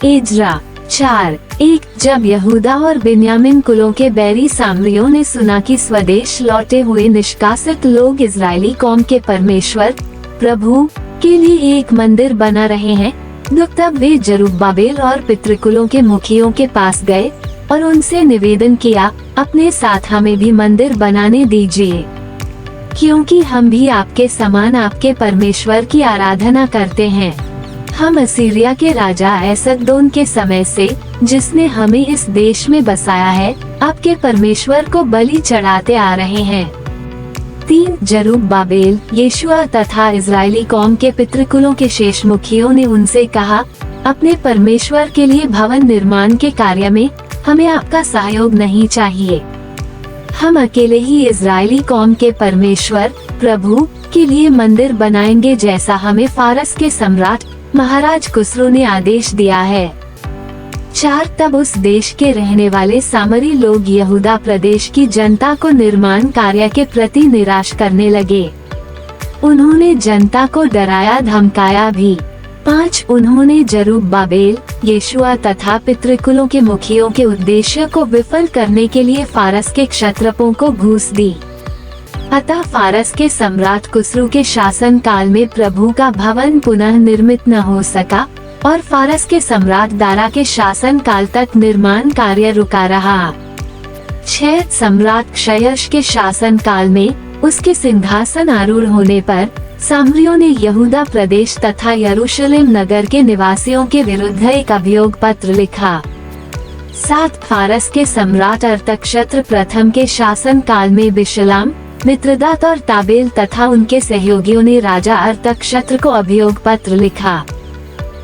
इजरा 4:1। जब यहूदा और बिन्यामिन कुलों के बैरी सामरियों ने सुना कि स्वदेश लौटे हुए निष्कासित लोग इजरायली कौम के परमेश्वर प्रभु के लिए एक मंदिर बना रहे हैं, तब वे जरुब्बाबेल और पितृकुलों के मुखियों के पास गए और उनसे निवेदन किया, अपने साथ हमें भी मंदिर बनाने दीजिए, क्योंकि हम भी आपके समान आपके परमेश्वर की आराधना करते हैं। हम असीरिया के राजा एसदोन के समय से, जिसने हमें इस देश में बसाया है, आपके परमेश्वर को बलि चढ़ाते आ रहे हैं। 3 जरुब्बाबेल, यशुआ तथा इजरायली कौम के पितृकुलों के शेष मुखियों ने उनसे कहा, अपने परमेश्वर के लिए भवन निर्माण के कार्य में हमें आपका सहयोग नहीं चाहिए। हम अकेले ही इजरायली कौम के परमेश्वर प्रभु के लिए मंदिर बनाएंगे, जैसा हमें फारस के सम्राट महाराज खुसरो ने आदेश दिया है। 4 तब उस देश के रहने वाले सामरी लोग यहूदा प्रदेश की जनता को निर्माण कार्य के प्रति निराश करने लगे। उन्होंने जनता को डराया धमकाया भी। 5 उन्होंने जरुब्बाबेल, यशुआ तथा पितृकुलों के मुखियों के उद्देश्य को विफल करने के लिए फारस के क्षत्रपों को घूस दी। अतः फारस के सम्राट खुसरो के शासन काल में प्रभु का भवन पुनः निर्मित न हो सका और फारस के सम्राट दारा के शासन काल तक निर्माण कार्य रुका रहा। 6 सम्राट क्षयश के शासन काल में उसके सिंहासन आरूढ़ होने पर सामरियों ने यहूदा प्रदेश तथा यरूशलेम नगर के निवासियों के विरुद्ध एक अभियोग पत्र लिखा। 7 फारस के सम्राट अर्थक्षत्र प्रथम के शासन काल में बिशलाम, मित्रदात और ताबेल तथा उनके सहयोगियों ने राजा अर्थक्षत्र को अभियोग पत्र लिखा।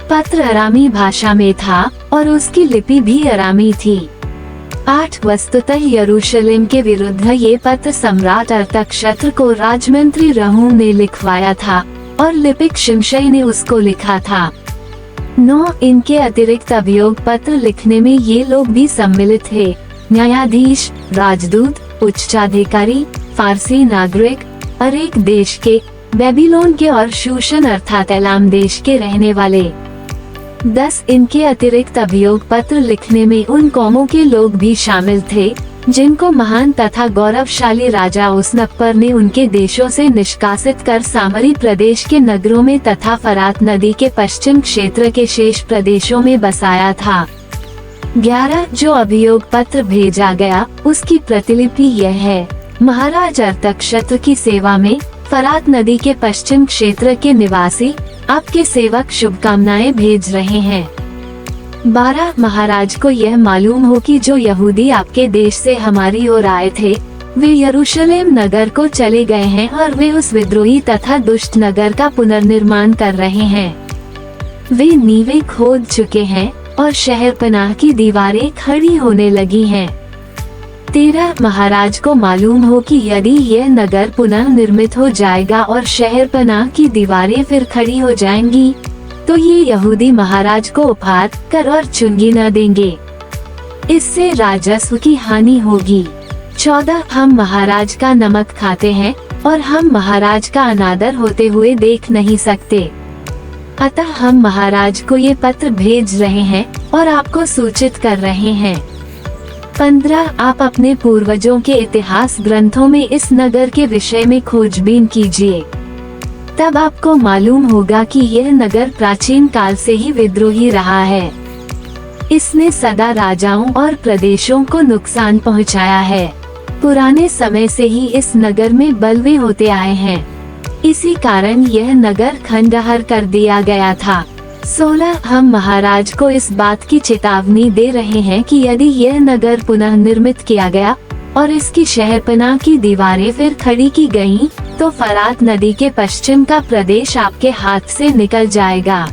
पत्र अरामी भाषा में था और उसकी लिपि भी अरामी थी। 8 वस्तुतः यरूशलेम के विरुद्ध ये पत्र सम्राट अर्थक्षत्र को राजमंत्री रहूम ने लिखवाया था और लिपिक शिमशई ने उसको लिखा था। 9 इनके अतिरिक्त अभियोग पत्र लिखने में ये लोग भी सम्मिलित थे: न्यायाधीश, राजदूत, उच्चाधिकारी, फारसी नागरिक, अरेक देश के, बेबीलोन के और शूशन अर्थात एलाम देश के रहने वाले। 10 इनके अतिरिक्त अभियोग पत्र लिखने में उन कौमों के लोग भी शामिल थे जिनको महान तथा गौरवशाली राजा उसनप्पर ने उनके देशों से निष्कासित कर सामरी प्रदेश के नगरों में तथा फरात नदी के पश्चिम क्षेत्र के शेष प्रदेशों में बसाया था। 11 जो अभियोग पत्र भेजा गया उसकी प्रतिलिपि यह है: महाराज अर्थक्षत्र की सेवा में फरात नदी के पश्चिम क्षेत्र के निवासी आपके सेवक शुभकामनाएं भेज रहे हैं। 12 महाराज को यह मालूम हो कि जो यहूदी आपके देश से हमारी ओर आए थे वे यरूशलेम नगर को चले गए हैं और वे उस विद्रोही तथा दुष्ट नगर का पुनर्निर्माण कर रहे हैं। वे नींवें खोद चुके हैं और शहरपनाह की दीवारें खड़ी होने लगी हैं। 13 महाराज को मालूम हो कि यदि यह नगर पुनः निर्मित हो जाएगा और शहरपनाह की दीवारें फिर खड़ी हो जाएंगी तो ये यहूदी महाराज को उपहार, कर और चुंगी न देंगे। इससे राजस्व की हानि होगी। 14 हम महाराज का नमक खाते हैं और हम महाराज का अनादर होते हुए देख नहीं सकते, अतः हम महाराज को ये पत्र भेज रहे हैं और आपको सूचित कर रहे हैं। 15 आप अपने पूर्वजों के इतिहास ग्रंथों में इस नगर के विषय में खोजबीन कीजिए, तब आपको मालूम होगा कि यह नगर प्राचीन काल से ही विद्रोही रहा है। इसने सदा राजाओं और प्रदेशों को नुकसान पहुंचाया है। पुराने समय से ही इस नगर में बलवे होते आए हैं, इसी कारण यह नगर खंडहर कर दिया गया था। 16 हम महाराज को इस बात की चेतावनी दे रहे हैं कि यदि यह नगर पुनः निर्मित किया गया और इसकी शहरपनाह की दीवारें फिर खड़ी की गयीं, तो फरात नदी के पश्चिम का प्रदेश आपके हाथ से निकल जाएगा।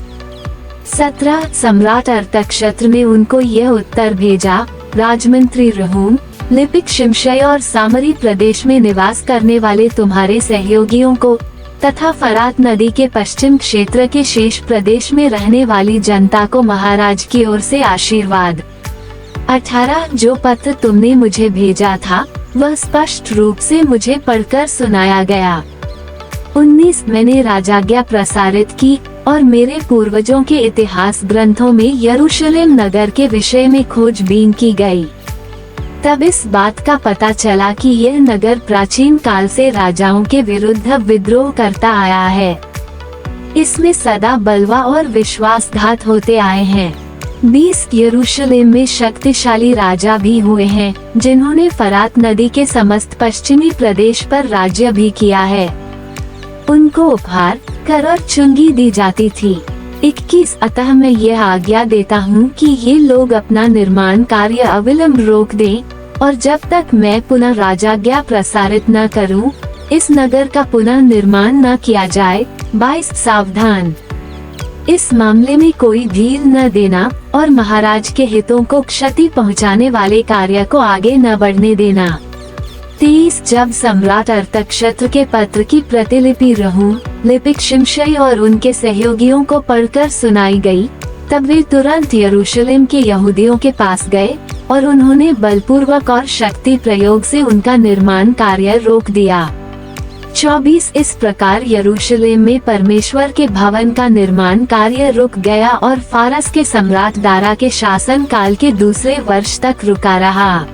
17 सम्राट अर्थक्षत्र ने उनको यह उत्तर भेजा: राजमंत्री रहूम, लिपिक शिमशई और सामरी प्रदेश में निवास करने वाले तुम्हारे सहयोगियों को तथा फरात नदी के पश्चिम क्षेत्र के शेष प्रदेश में रहने वाली जनता को महाराज की ओर से आशीर्वाद। 18 जो पत्र तुमने मुझे भेजा था वह स्पष्ट रूप से मुझे पढ़कर सुनाया गया। 19 मैंने राजाज्ञा प्रसारित की और मेरे पूर्वजों के इतिहास ग्रंथों में यरूशलेम नगर के विषय में खोजबीन की गई। तब इस बात का पता चला कि यह नगर प्राचीन काल से राजाओं के विरुद्ध विद्रोह करता आया है। इसमें सदा बलवा और विश्वासघात होते आए हैं। 20 यरूशलेम में शक्तिशाली राजा भी हुए हैं, जिन्होंने फरात नदी के समस्त पश्चिमी प्रदेश पर राज्य भी किया है। उनको उपहार, कर और चुंगी दी जाती थी। 21 अतः मैं यह आज्ञा देता हूँ कि ये लोग अपना निर्माण कार्य अविलंब रोक दें, और जब तक मैं पुनः राजाज्ञा प्रसारित न करूँ, इस नगर का पुनः निर्माण न किया जाए। 22 सावधान, इस मामले में कोई ढील न देना और महाराज के हितों को क्षति पहुंचाने वाले कार्य को आगे न बढ़ने देना। 23 जब सम्राट अर्थक्षेत्र के पत्र की प्रतिलिपि रहूं, लिपिक शिमशई और उनके सहयोगियों को पढ़कर सुनाई गई, तब वे तुरंत यरूशलेम के यहूदियों के पास गए और उन्होंने बलपूर्वक और शक्ति प्रयोग से उनका निर्माण कार्य रोक दिया। 24 इस प्रकार यरूशलेम में परमेश्वर के भवन का निर्माण कार्य रुक गया और फारस के सम्राट दारा के शासन काल के दूसरे वर्ष तक रुका रहा।